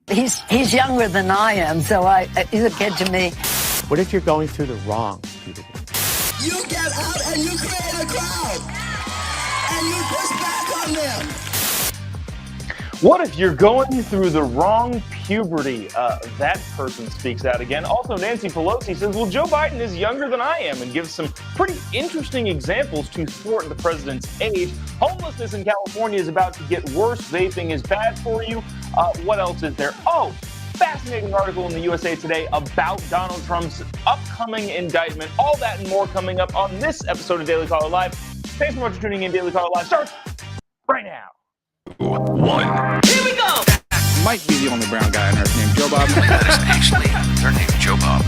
He's younger than I am, so he's a kid to me. What if you're going through the wrong puberty? You get out and you create a crowd, and you push back on them. What if you're going through the wrong puberty? That person speaks out again. Also, Nancy Pelosi says, well, Joe Biden is younger than I am, and gives some pretty interesting examples to thwart the president's age. Homelessness in California is about to get worse. Vaping is bad for you. What else is there? Oh, fascinating article in the USA Today about Donald Trump's upcoming indictment. All that and more coming up on this episode of Daily Caller Live. Thanks so much for tuning in. Daily Caller Live starts right now. One. Here we go! Might be the only brown guy on earth named Jobob. That is actually their name, Jobob.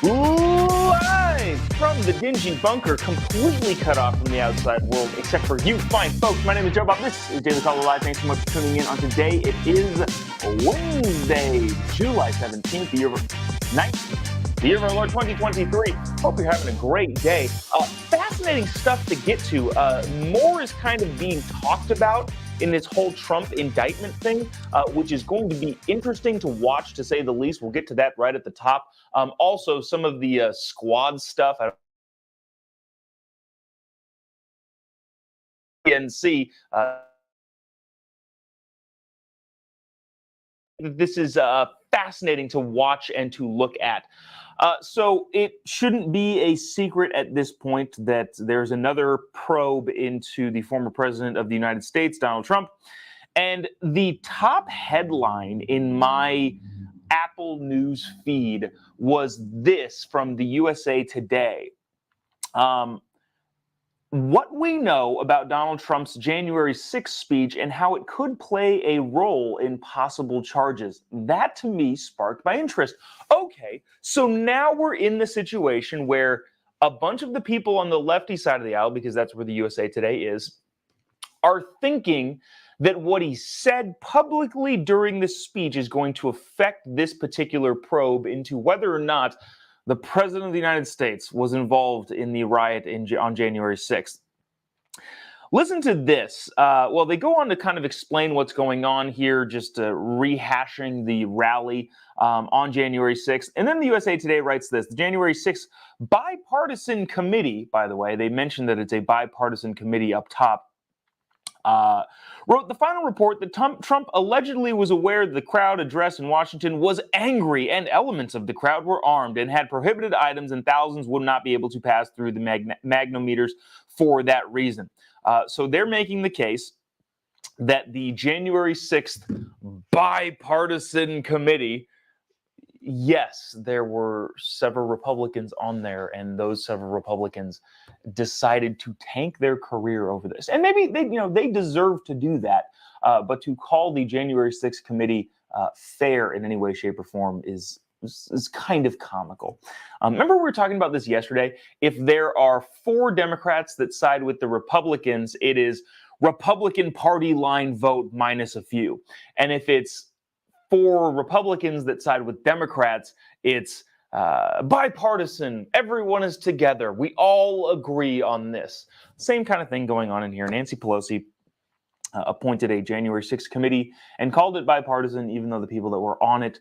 Live from the dingy bunker, completely cut off from the outside world, except for you fine folks. My name is Jobob. This is Daily Caller Live. Thanks so much for tuning in on today. It is Wednesday, July 17th, the year of our Lord 2023. Hope you're having a great day. Fascinating stuff to get to. More is kind of being talked about in this whole Trump indictment thing, which is going to be interesting to watch, to say the least. We'll get to that right at the top. Also, some of the squad stuff. PNC. This is fascinating to watch and to look at. So it shouldn't be a secret at this point that there's another probe into the former president of the United States, Donald Trump. And the top headline in my Apple News feed was this from the USA Today. What we know about Donald Trump's January 6th speech and how it could play a role in possible charges. That, to me, sparked my interest. Okay, so now we're in the situation where a bunch of the people on the lefty side of the aisle, because that's where the USA Today is, are thinking that what he said publicly during this speech is going to affect this particular probe into whether or not the president of the United States was involved in the riot on January 6th. Listen to this. Well, they go on to kind of explain what's going on here, just rehashing the rally on January 6th. And then the USA Today writes this. The January 6th bipartisan committee, by the way, they mentioned that it's a bipartisan committee up top, wrote the final report that Trump allegedly was aware the crowd address in Washington was angry and elements of the crowd were armed and had prohibited items, and thousands would not be able to pass through the magnometers for that reason. So they're making the case that the January 6th bipartisan committee, yes, there were several Republicans on there, and those several Republicans decided to tank their career over this. And maybe they deserve to do that, but to call the January 6th committee fair in any way, shape, or form is kind of comical. Remember we were talking about this yesterday? If there are 4 Democrats that side with the Republicans, it is Republican Party line vote minus a few. And if it's 4 Republicans that side with Democrats, it's bipartisan. Everyone is together. We all agree on this. Same kind of thing going on in here. Nancy Pelosi appointed a January 6th committee and called it bipartisan, even though the people that were on it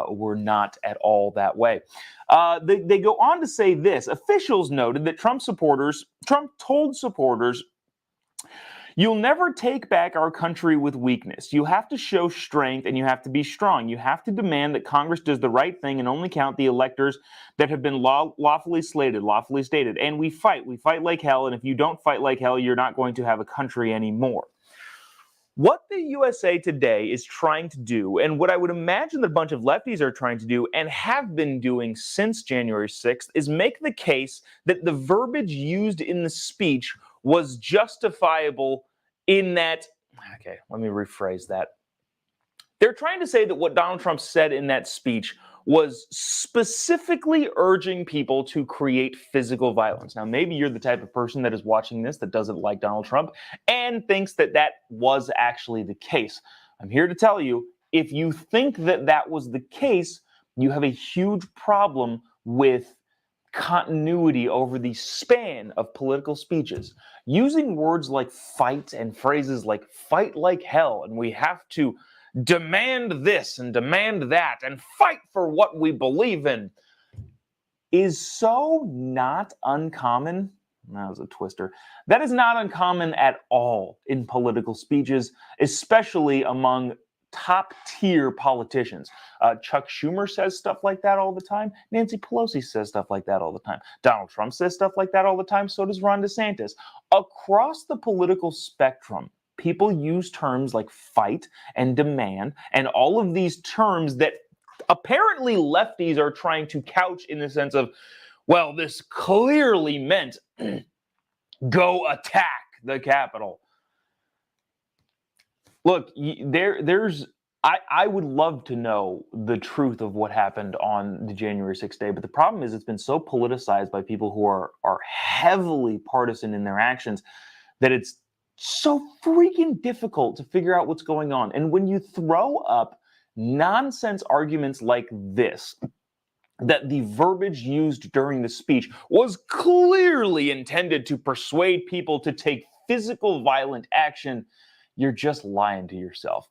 were not at all that way. They go on to say this. Officials noted that Trump told supporters, "You'll never take back our country with weakness. You have to show strength and you have to be strong. You have to demand that Congress does the right thing and only count the electors that have been lawfully stated. And we fight like hell. And if you don't fight like hell, you're not going to have a country anymore." What the USA Today is trying to do, and what I would imagine that a bunch of lefties are trying to do and have been doing since January 6th, is make the case that the verbiage used in the speech was justifiable in that, okay, let me rephrase that. They're trying to say that what Donald Trump said in that speech was specifically urging people to create physical violence. Now, maybe you're the type of person that is watching this that doesn't like Donald Trump and thinks that that was actually the case. I'm here to tell you, if you think that that was the case, you have a huge problem with continuity over the span of political speeches, using words like fight and phrases like fight like hell, and we have to demand this and demand that and fight for what we believe in, is so not uncommon. That was a twister. That is not uncommon at all in political speeches, especially among top-tier politicians. Chuck Schumer says stuff like that all the time. Nancy Pelosi says stuff like that all the time. Donald Trump says stuff like that all the time. So does Ron DeSantis. Across the political spectrum, people use terms like fight and demand and all of these terms that apparently lefties are trying to couch in the sense of, well, this clearly meant go attack the Capitol. Look, I would love to know the truth of what happened on the January 6th day, but the problem is it's been so politicized by people who are heavily partisan in their actions that it's so freaking difficult to figure out what's going on. And when you throw up nonsense arguments like this, that the verbiage used during the speech was clearly intended to persuade people to take physical violent action, you're just lying to yourself.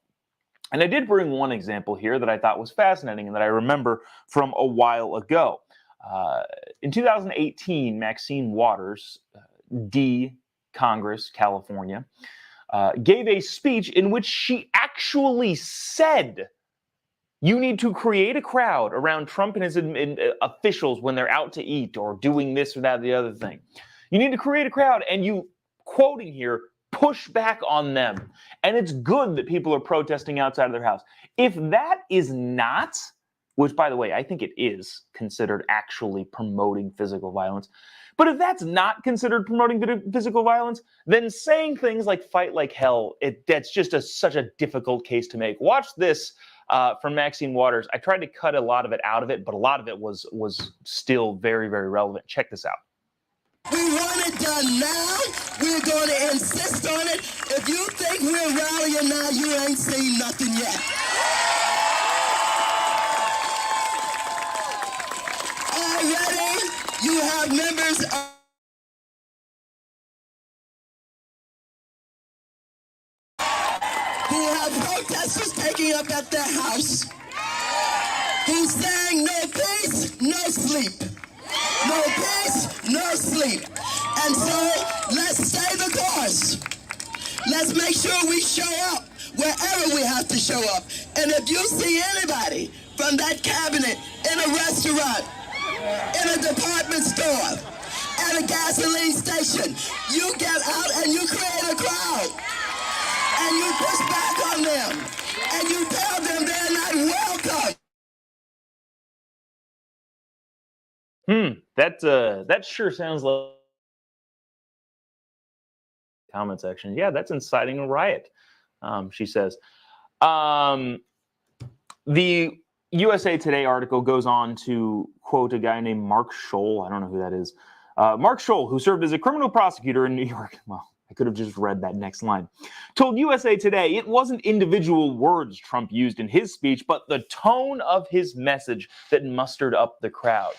And I did bring one example here that I thought was fascinating and that I remember from a while ago. In 2018, Maxine Waters, D. Congress, California, gave a speech in which she actually said, you need to create a crowd around Trump and his officials when they're out to eat or doing this or that or the other thing. You need to create a crowd, and you, quoting here, push back on them. And it's good that people are protesting outside of their house. If that is not, which by the way, I think it is considered actually promoting physical violence, but if that's not considered promoting physical violence, then saying things like fight like hell, that's just such a difficult case to make. Watch this from Maxine Waters. I tried to cut a lot of it out of it, but a lot of it was still very, very relevant. Check this out. We want it done now. We're going to insist on it. If you think we're rallying now, you ain't seen nothing yet. Already, you have members of who have protesters taking up at their house, who's saying no peace, no sleep. No peace, no sleep. And so let's stay the course. Let's make sure we show up wherever we have to show up. And if you see anybody from that cabinet in a restaurant, in a department store, at a gasoline station, you get out and you create a crowd. And you push back on them. And you tell them they're not welcome. That sure sounds like comment section. Yeah, that's inciting a riot, she says. The USA Today article goes on to quote a guy named Mark Scholl. I don't know who that is. Mark Scholl, who served as a criminal prosecutor in New York. Well, I could have just read that next line. Told USA Today it wasn't individual words Trump used in his speech, but the tone of his message that mustered up the crowd.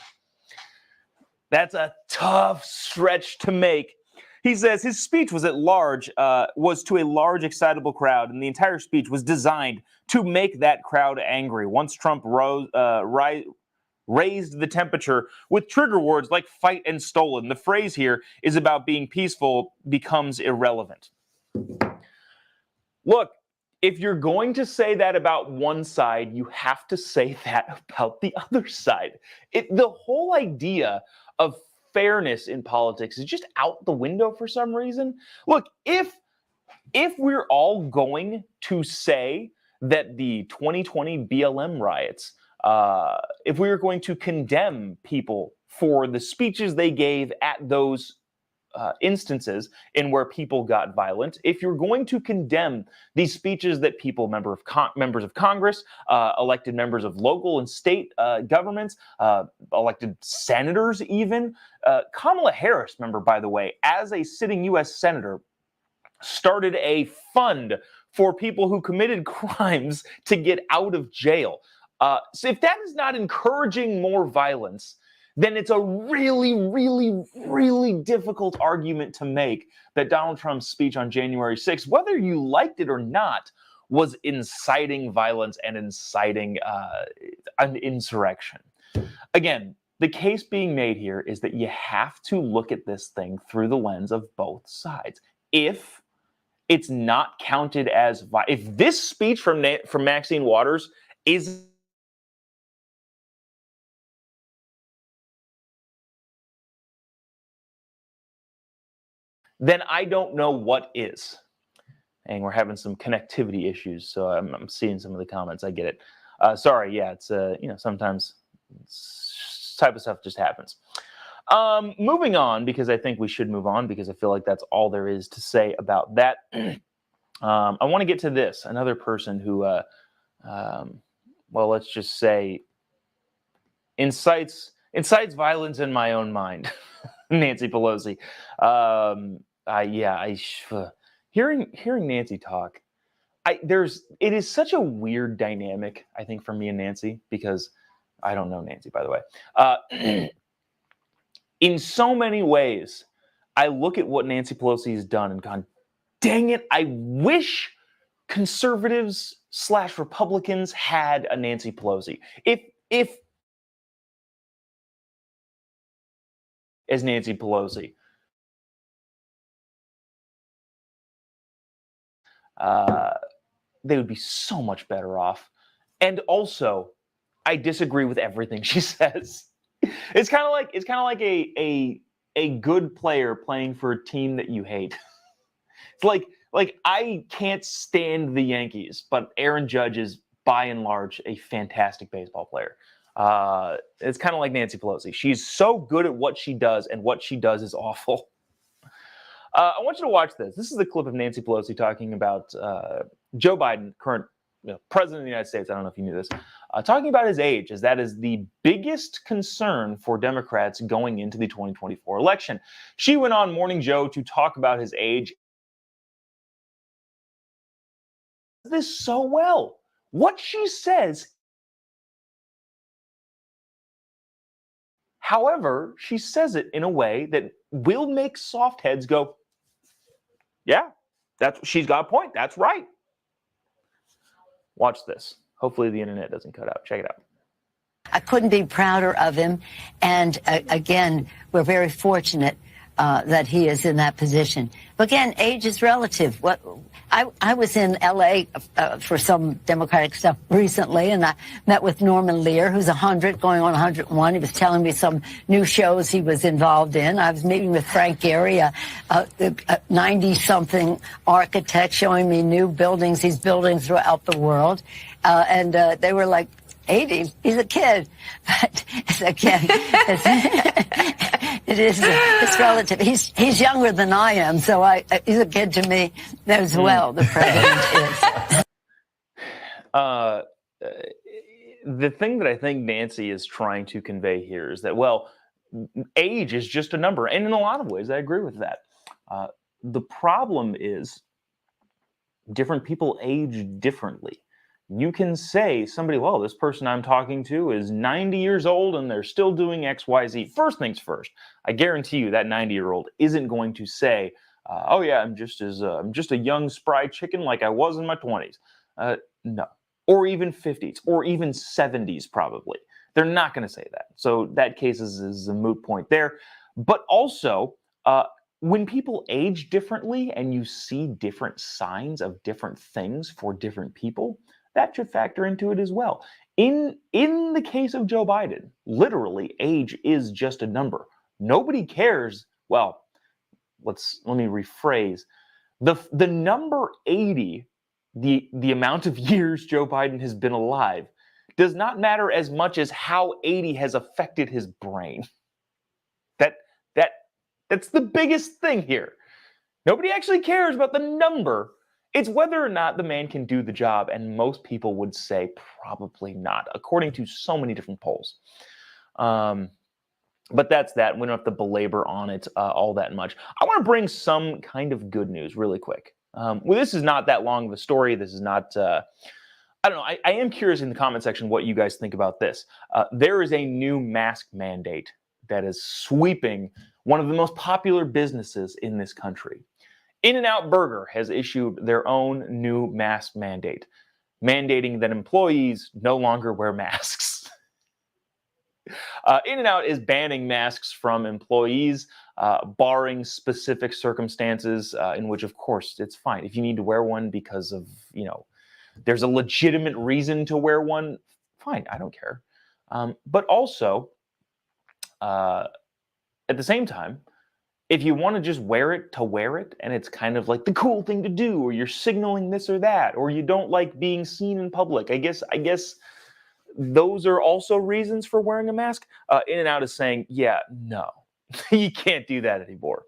That's a tough stretch to make. He says his speech was to a large, excitable crowd, and the entire speech was designed to make that crowd angry. Once Trump raised the temperature with trigger words like fight and stolen, the phrase here is about being peaceful becomes irrelevant. Look, if you're going to say that about one side, you have to say that about the other side. The whole idea of fairness in politics is just out the window for some reason. Look, if we're all going to say that the 2020 BLM riots, if we were going to condemn people for the speeches they gave at those instances in where people got violent, if you're going to condemn these speeches that people, members of Congress, elected members of local and state governments, elected senators even, Kamala Harris, remember, by the way, as a sitting U.S. senator, started a fund for people who committed crimes to get out of jail. So if that is not encouraging more violence, then it's a really, really, really difficult argument to make that Donald Trump's speech on January 6th, whether you liked it or not, was inciting violence and inciting an insurrection. Again, the case being made here is that you have to look at this thing through the lens of both sides. If it's not counted as, if this speech from Maxine Waters is then I don't know what is. And we're having some connectivity issues, so I'm seeing some of the comments. I get it. Sorry, yeah, it's sometimes this type of stuff just happens. Moving on, because I think we should move on, because I feel like that's all there is to say about that. I want to get to this. Another person who, well, let's just say, incites violence in my own mind. Nancy Pelosi. Hearing Nancy talk, it is such a weird dynamic, I think, for me and Nancy, because I don't know Nancy, by the way. In so many ways, I look at what Nancy Pelosi has done and gone, dang it, I wish conservatives / Republicans had a Nancy Pelosi. If as Nancy Pelosi, they would be so much better off. And also, I disagree with everything she says. It's kind of like a good player playing for a team that you hate. It's like I can't stand the Yankees, but Aaron Judge is by and large a fantastic baseball player. It's kind of like Nancy Pelosi. She's so good at what she does, and what she does is awful. I want you to watch this. This is the clip of Nancy Pelosi talking about Joe Biden, current president of the United States. I don't know if you knew this. Talking about his age, as that is the biggest concern for Democrats going into the 2024 election. She went on Morning Joe to talk about his age. This so well. What she says. However, she says it in a way that will make soft heads go, yeah, she's got a point. That's right. Watch this. Hopefully the internet doesn't cut out. Check it out. I couldn't be prouder of him. And again, we're very fortunate that he is in that position. But again, age is relative. I was in L.A. For some Democratic stuff recently, and I met with Norman Lear, who's 100, going on 101. He was telling me some new shows he was involved in. I was meeting with Frank Gehry, a 90-something architect, showing me new buildings he's building throughout the world. And they were like, 80, he's a kid. But again, it's relative. He's younger than I am, so he's a kid to me as well. The president is. The thing that I think Nancy is trying to convey here is that, well, age is just a number, and in a lot of ways, I agree with that. The problem is different people age differently. You can say somebody, well, this person I'm talking to is 90 years old and they're still doing X, Y, Z. First things first, I guarantee you that 90-year-old isn't going to say, oh yeah, I'm just a young spry chicken like I was in my 20s. No, or even 50s, or even 70s probably. They're not going to say that. So that case is a moot point there. But also, when people age differently and you see different signs of different things for different people, that should factor into it as well. In the case of Joe Biden, literally, age is just a number. Nobody cares. Well, let me rephrase. The number 80, the amount of years Joe Biden has been alive, does not matter as much as how 80 has affected his brain. That's the biggest thing here. Nobody actually cares about the number. It's whether or not the man can do the job, and most people would say probably not, according to so many different polls. But that's that. We don't have to belabor on it all that much. I want to bring some kind of good news really quick. Well, this is not that long of a story. This is not, I don't know. I am curious in the comment section what you guys think about this. There is a new mask mandate that is sweeping one of the most popular businesses in this country. In-N-Out Burger has issued their own new mask mandate, mandating that employees no longer wear masks. In-N-Out is banning masks from employees, barring specific circumstances in which, of course, it's fine. If you need to wear one because of, there's a legitimate reason to wear one, fine, I don't care. But also, at the same time, if you want to just wear it to wear it, and it's kind of like the cool thing to do, or you're signaling this or that, or you don't like being seen in public, I guess those are also reasons for wearing a mask. In-N-Out is saying, yeah, no, you can't do that anymore.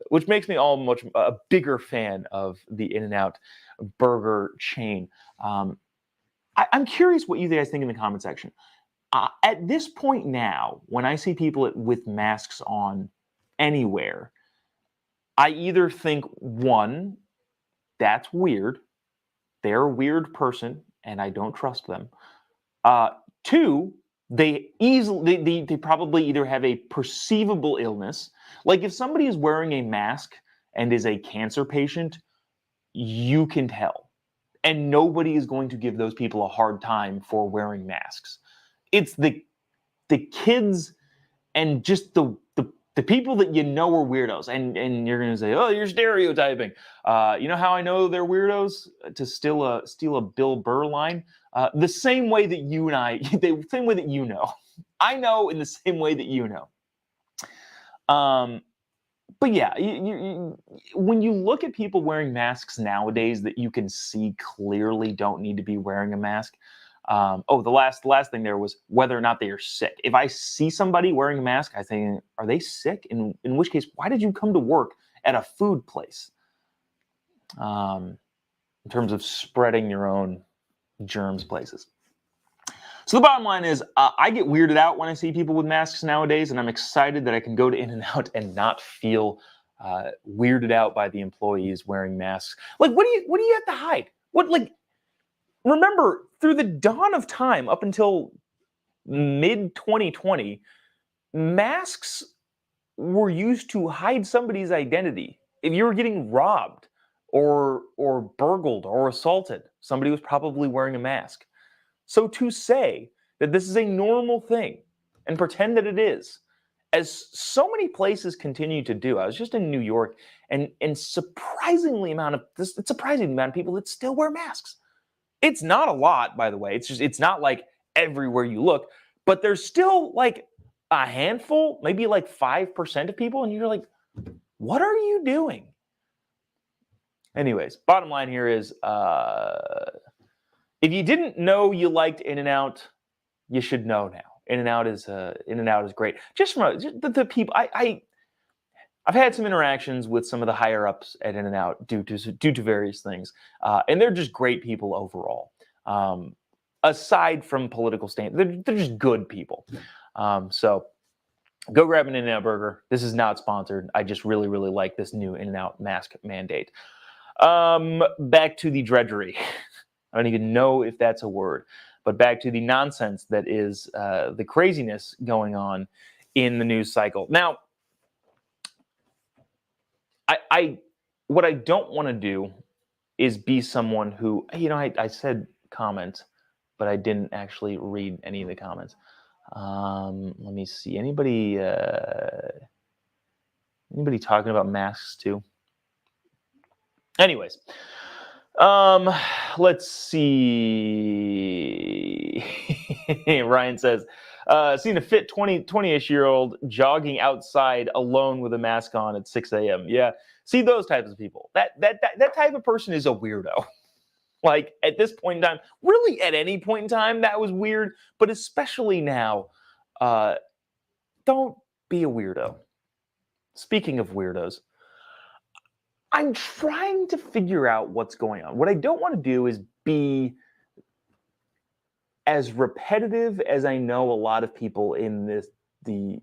Which makes me much a bigger fan of the In-N-Out burger chain. I'm curious what you guys think in the comment section. At this point now, when I see people with masks on anywhere, I either think, one, that's weird. They're a weird person, and I don't trust them. Two, they probably either have a perceivable illness. Like if somebody is wearing a mask and is a cancer patient, you can tell. And nobody is going to give those people a hard time for wearing masks. It's the kids and just the people that are weirdos, and you're gonna say, oh, you're stereotyping. You know how I know they're weirdos? To steal a Bill Burr line, the same way that you and I, the same way that you know, I know in the same way that you know. But yeah, when you look at people wearing masks nowadays that you can see clearly don't need to be wearing a mask. The last thing there was whether or not they are sick. If I see somebody wearing a mask, I think, are they sick? In which case, why did you come to work at a food place? In terms of spreading your own germs places. So the bottom line is, I get weirded out when I see people with masks nowadays, and I'm excited that I can go to In-N-Out and not feel weirded out by the employees wearing masks. Like, what do you have to hide? Remember, through the dawn of time, up until mid-2020, masks were used to hide somebody's identity. If you were getting robbed or burgled or assaulted, somebody was probably wearing a mask. So to say that this is a normal thing and pretend that it is, as so many places continue to do. I was just in New York, and surprising amount of people that still wear masks. It's not a lot, by the way. It's not like everywhere you look, but there's still like a handful, maybe like 5% of people, and you're like, what are you doing? Anyways, bottom line here is, if you didn't know you liked In-N-Out, you should know now. In-N-Out is great. Just from the people, I've had some interactions with some of the higher ups at In-N-Out due to various things, and they're just great people overall. Aside from political stand, they're just good people. So go grab an In-N-Out burger. This is not sponsored. I just really, really like this new In-N-Out mask mandate. Back to the drudgery. I don't even know if that's a word, but back to the nonsense that is the craziness going on in the news cycle. Now, what I don't want to do is be someone who, I said comment, but I didn't actually read any of the comments. Let me see. Anybody talking about masks too? Anyways, let's see. Ryan says, seen a fit 20-ish-year-old jogging outside alone with a mask on at 6 a.m. Yeah, see those types of people. That type of person is a weirdo. Like at this point in time, really at any point in time, that was weird. But especially now, don't be a weirdo. Speaking of weirdos, I'm trying to figure out what's going on. What I don't want to do is be as repetitive as I know a lot of people in the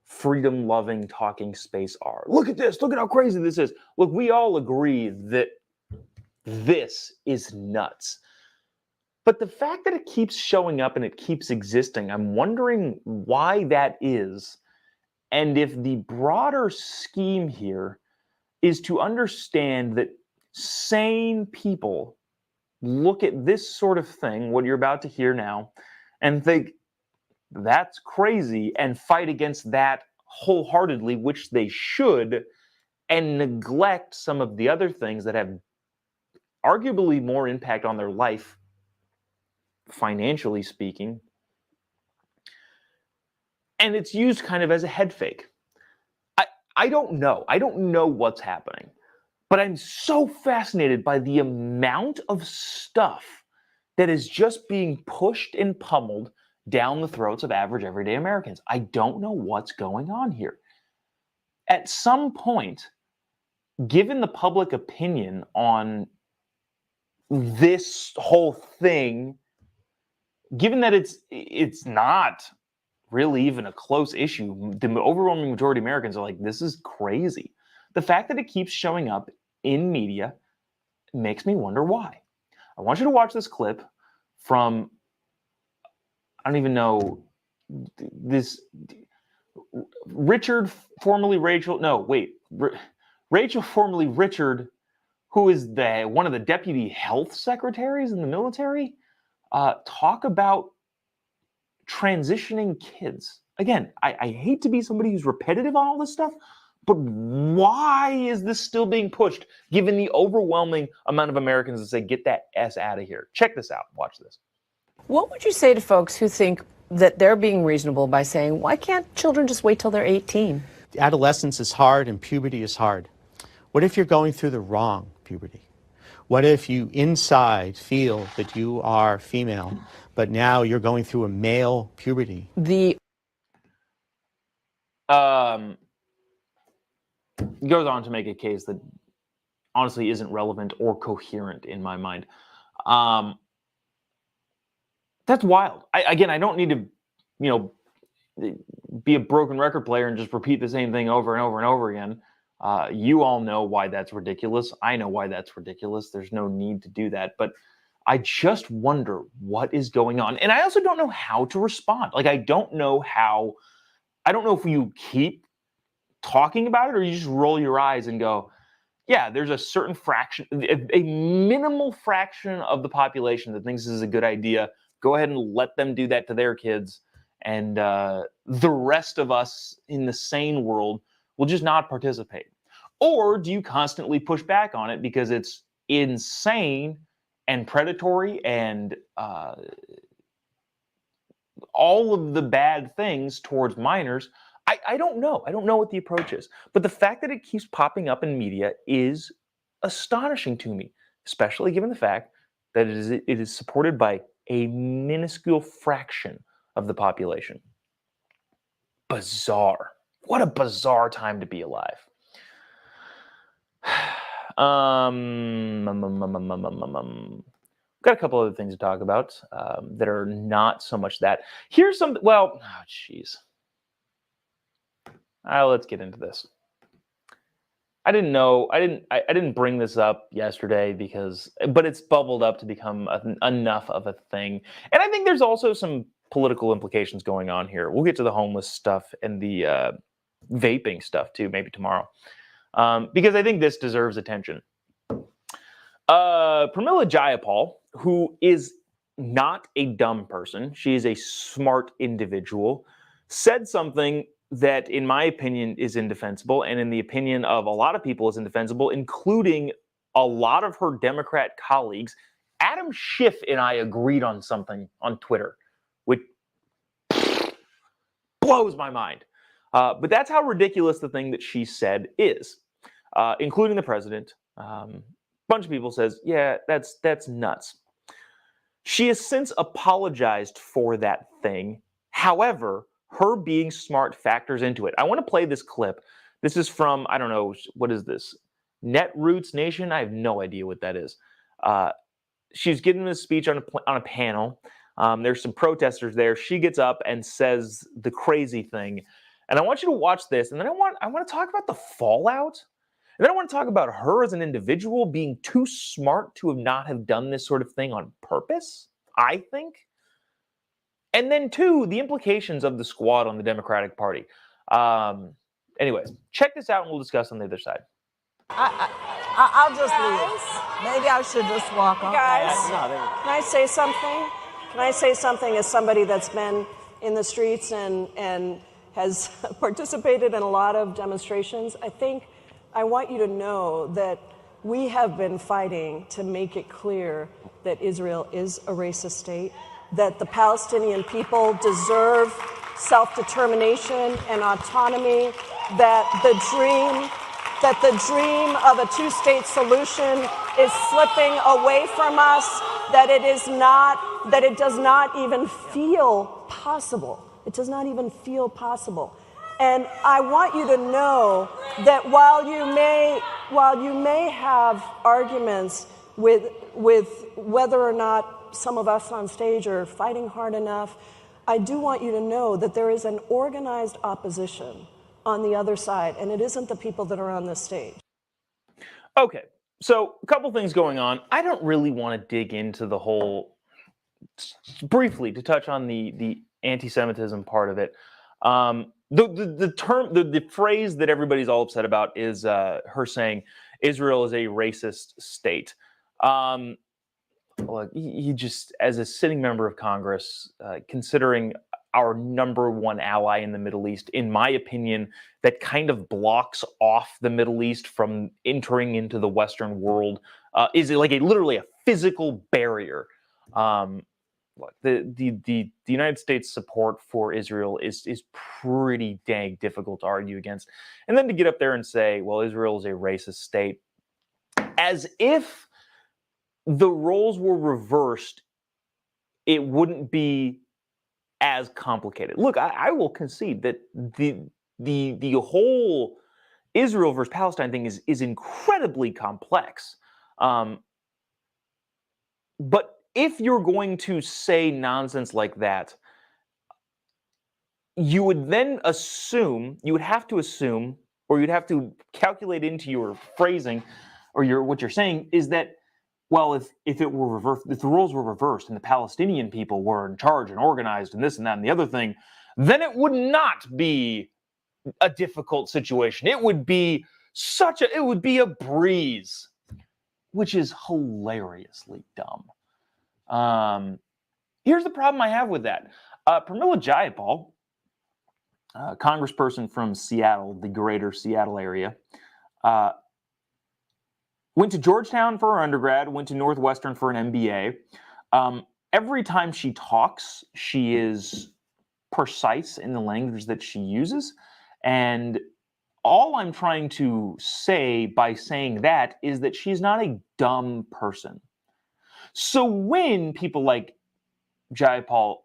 freedom-loving talking space are. Look at this. Look at how crazy this is. Look, we all agree that this is nuts. But the fact that it keeps showing up and it keeps existing, I'm wondering why that is. And if the broader scheme here is to understand that sane people look at this sort of thing, what you're about to hear now, and think, that's crazy, and fight against that wholeheartedly, which they should, and neglect some of the other things that have arguably more impact on their life, financially speaking. And it's used kind of as a head fake. I don't know. I don't know what's happening. But I'm so fascinated by the amount of stuff that is just being pushed and pummeled down the throats of average, everyday Americans. I don't know what's going on here. At some point, given the public opinion on this whole thing, given that it's not really even a close issue, the overwhelming majority of Americans are like, this is crazy. The fact that it keeps showing up in media makes me wonder why. I want you to watch this clip from, I don't even know, this Richard, formerly Rachel, no, wait, Rachel, formerly Richard, who is one of the deputy health secretaries in the military, talk about transitioning kids. Again, I hate to be somebody who's repetitive on all this stuff, but why is this still being pushed, given the overwhelming amount of Americans that say, get that S out of here? Check this out. Watch this. What would you say to folks who think that they're being reasonable by saying, why can't children just wait till they're 18? Adolescence is hard and puberty is hard. What if you're going through the wrong puberty? What if you inside feel that you are female, but now you're going through a male puberty? Goes on to make a case that honestly isn't relevant or coherent in my mind. That's wild. I don't need to, be a broken record player and just repeat the same thing over and over and over again. You all know why that's ridiculous. I know why that's ridiculous. There's no need to do that. But I just wonder what is going on. And I also don't know how to respond. Like, I don't know if you keep talking about it or you just roll your eyes and go, yeah, there's a certain fraction, a minimal fraction of the population that thinks this is a good idea. Go ahead and let them do that to their kids. And the rest of us in the sane world will just not participate. Or do you constantly push back on it because it's insane and predatory and all of the bad things towards minors? I don't know. I don't know what the approach is. But the fact that it keeps popping up in media is astonishing to me, especially given the fact that it is supported by a minuscule fraction of the population. Bizarre. What a bizarre time to be alive. Got a couple other things to talk about that are not so much that. Here's some, let's get into this. I didn't bring this up yesterday but it's bubbled up to become enough of a thing. And I think there's also some political implications going on here. We'll get to the homeless stuff and the vaping stuff too, maybe tomorrow. Because I think this deserves attention. Pramila Jayapal, who is not a dumb person, she is a smart individual, said something that, in my opinion, is indefensible, and in the opinion of a lot of people is indefensible, including a lot of her Democrat colleagues. Adam Schiff and I agreed on something on Twitter, which blows my mind. But that's how ridiculous the thing that she said is, including the president. A bunch of people says, yeah, that's nuts. She has since apologized for that thing. However, her being smart factors into it. I want to play this clip. This is from, I don't know, what is this? Netroots Nation? I have no idea what that is. She's giving this speech on a panel. There's some protesters there. She gets up and says the crazy thing. And I want you to watch this. And then I want to talk about the fallout. And then I want to talk about her as an individual being too smart to not have done this sort of thing on purpose. I think. And then, two, the implications of the squad on the Democratic Party. Anyways, check this out and we'll discuss on the other side. I'll just leave. Maybe I should just walk off. Guys, can I say something? Can I say something as somebody that's been in the streets and has participated in a lot of demonstrations? I want you to know that we have been fighting to make it clear that Israel is a racist state, that the Palestinian people deserve self-determination and autonomy, that the dream of a two-state solution is slipping away from us, that it does not even feel possible. It does not even feel possible. And I want you to know that while you may have arguments with whether or not some of us on stage are fighting hard enough, I do want you to know that there is an organized opposition on the other side, and it isn't the people that are on this stage. Okay, so a couple things going on. I don't really want to dig into the whole, briefly, to touch on the anti-Semitism part of it. The phrase that everybody's all upset about is her saying Israel is a racist state. Look, he just, as a sitting member of Congress, considering our number one ally in the Middle East, in my opinion, that kind of blocks off the Middle East from entering into the Western world, is like literally a physical barrier. Look, the United States support for Israel is pretty dang difficult to argue against. And then to get up there and say, well, Israel is a racist state, as if the roles were reversed, it wouldn't be as complicated. Look, I will concede that the whole Israel versus Palestine thing is incredibly complex. But if you're going to say nonsense like that, you would then assume, you would have to assume, or you'd have to calculate into your phrasing, or what you're saying is that, well, if it were reversed, if the roles were reversed and the Palestinian people were in charge and organized and this and that and the other thing, then it would not be a difficult situation. It would be a breeze, which is hilariously dumb. Here's the problem I have with that. Pramila Jayapal, congressperson from Seattle, the greater Seattle area, went to Georgetown for her undergrad, went to Northwestern for an MBA. Every time she talks, she is precise in the language that she uses. And all I'm trying to say by saying that is that she's not a dumb person. So when people like Jayapal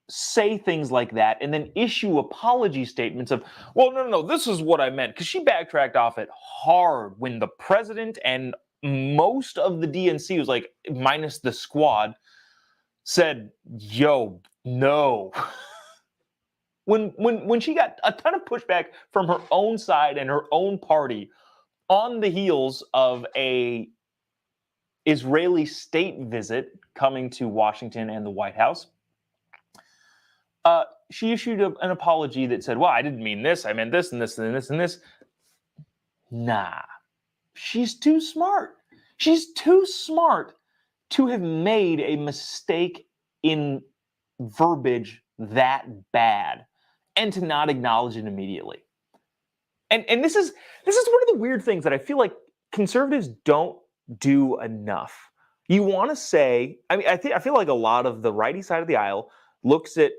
say things like that and then issue apology statements of, well, no, this is what I meant, because she backtracked off it hard when the president and most of the DNC was like, minus the squad, said, yo, no. When she got a ton of pushback from her own side and her own party on the heels of a Israeli state visit coming to Washington and the White House, she issued an apology that said, well, I didn't mean this, I meant this and this and this and this. Nah, she's too smart. She's too smart to have made a mistake in verbiage that bad and to not acknowledge it immediately. And this is one of the weird things that I feel like conservatives don't do enough. You want to say, I mean, I feel like a lot of the righty side of the aisle looks at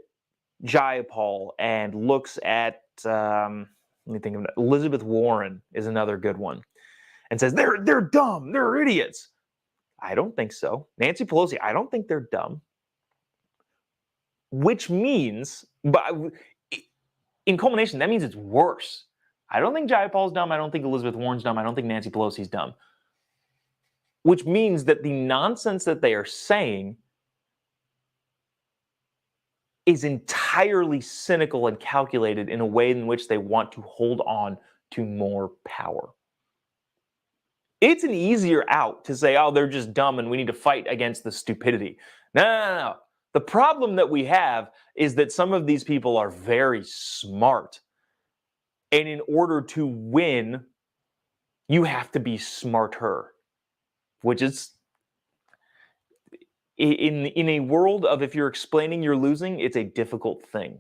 Jayapal and looks at, let me think of it, Elizabeth Warren is another good one, and says they're dumb, they're idiots. I don't think so. Nancy Pelosi, I don't think they're dumb. Which means, but in culmination, that means it's worse. I don't think Jayapal's dumb. I don't think Elizabeth Warren's dumb. I don't think Nancy Pelosi's dumb. Which means that the nonsense that they are saying is entirely cynical and calculated in a way in which they want to hold on to more power. It's an easier out to say, oh, they're just dumb and we need to fight against the stupidity. No. The problem that we have is that some of these people are very smart. And in order to win, you have to be smarter, which is in a world of if you're explaining you're losing, it's a difficult thing.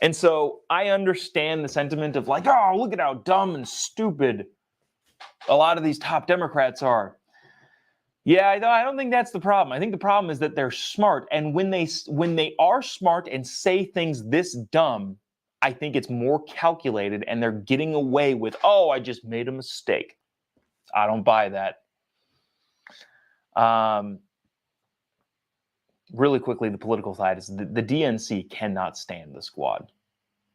And so I understand the sentiment of like, oh, look at how dumb and stupid a lot of these top Democrats are. Yeah, I don't think that's the problem. I think the problem is that they're smart. And when they are smart and say things this dumb, I think it's more calculated and they're getting away with, oh, I just made a mistake. I don't buy that. Really quickly, the political side is the DNC cannot stand the squad.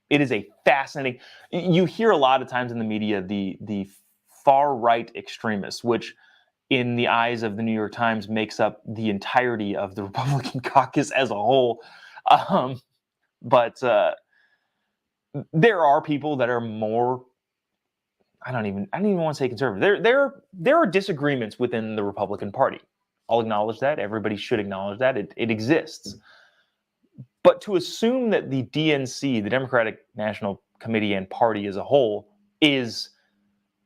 It is a fascinating. You hear a lot of times in the media the far right extremists, which in the eyes of the New York Times makes up the entirety of the Republican caucus as a whole. But there are people that are more. I don't even want to say conservative. There are disagreements within the Republican Party. I'll acknowledge that. Everybody should acknowledge that. It exists. But to assume that the DNC, the Democratic National Committee and Party as a whole, is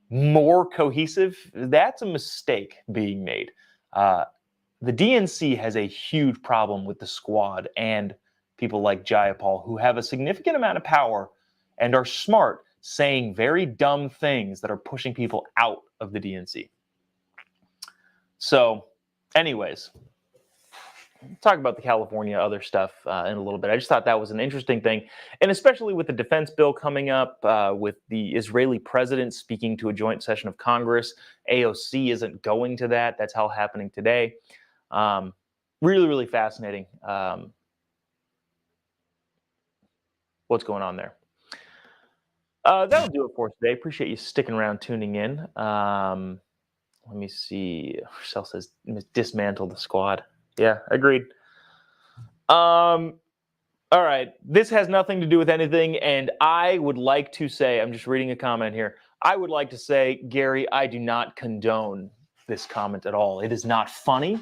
more cohesive, that's a mistake being made. The DNC has a huge problem with the squad and people like Jayapal, who have a significant amount of power and are smart, saying very dumb things that are pushing people out of the DNC. So, anyways, talk about the California other stuff in a little bit. I just thought that was an interesting thing, and especially with the defense bill coming up, with the Israeli president speaking to a joint session of Congress. AOC isn't going to that. That's all happening today. Really, really fascinating what's going on there. That'll do it for today. Appreciate you sticking around, tuning in. Let me see. Rochelle says dismantle the squad. Yeah, agreed. All right. This has nothing to do with anything, and I would like to say, I'm just reading a comment here. I would like to say, Gary, I do not condone this comment at all. It is not funny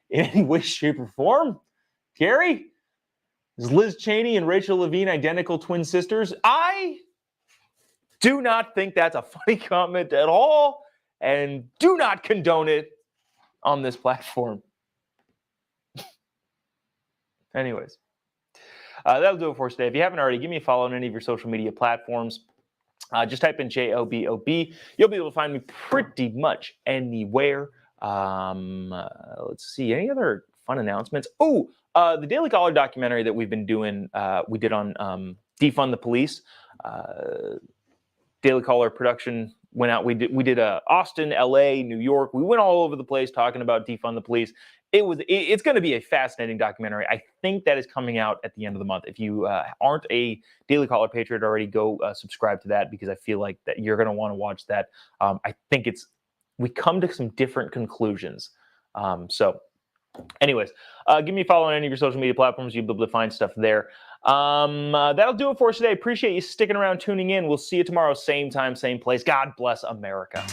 in any way, shape, or form. Gary, is Liz Cheney and Rachel Levine identical twin sisters? I do not think that's a funny comment at all, and do not condone it on this platform. Anyways, that'll do it for us today. If you haven't already, give me a follow on any of your social media platforms. Just type in JOBOB. You'll be able to find me pretty much anywhere. Let's see, any other fun announcements? Oh, the Daily Caller documentary that we've been doing, we did on defund the police. Daily Caller production went out. We did Austin, LA, New York. We went all over the place talking about defund the police. It's going to be a fascinating documentary. I think that is coming out at the end of the month. If you aren't a Daily Caller patriot already, go subscribe to that, because I feel like that you're going to want to watch that. I think we come to some different conclusions. So anyways, give me a follow on any of your social media platforms. You'll be able to find stuff there. That'll do it for us today. Appreciate you sticking around, tuning in. We'll see you tomorrow, same time, same place. God bless America.